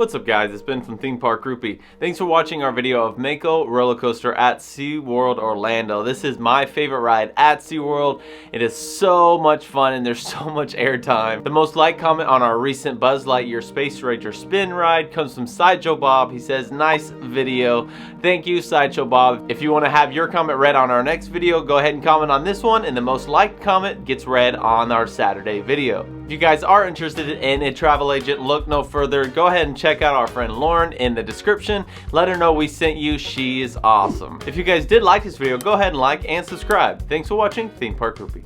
What's up guys, it's Ben from Theme Park Groupie. Thanks for watching our video of Mako roller coaster at SeaWorld Orlando. This is my favorite ride at SeaWorld. It is so much fun and there's so much airtime. The most liked comment on our recent Buzz Lightyear Space Ranger spin ride comes from Sideshow Bob. He says, nice video. Thank you, Sideshow Bob. If you want to have your comment read on our next video, go ahead and comment on this one, and the most liked comment gets read on our Saturday video. If you guys are interested in a travel agent, look no further. Go ahead and check out our friend Lauren in the description. Let her know we sent you. She is awesome. If you guys did like this video, go ahead and like and subscribe. Thanks for watching Theme Park Groupie.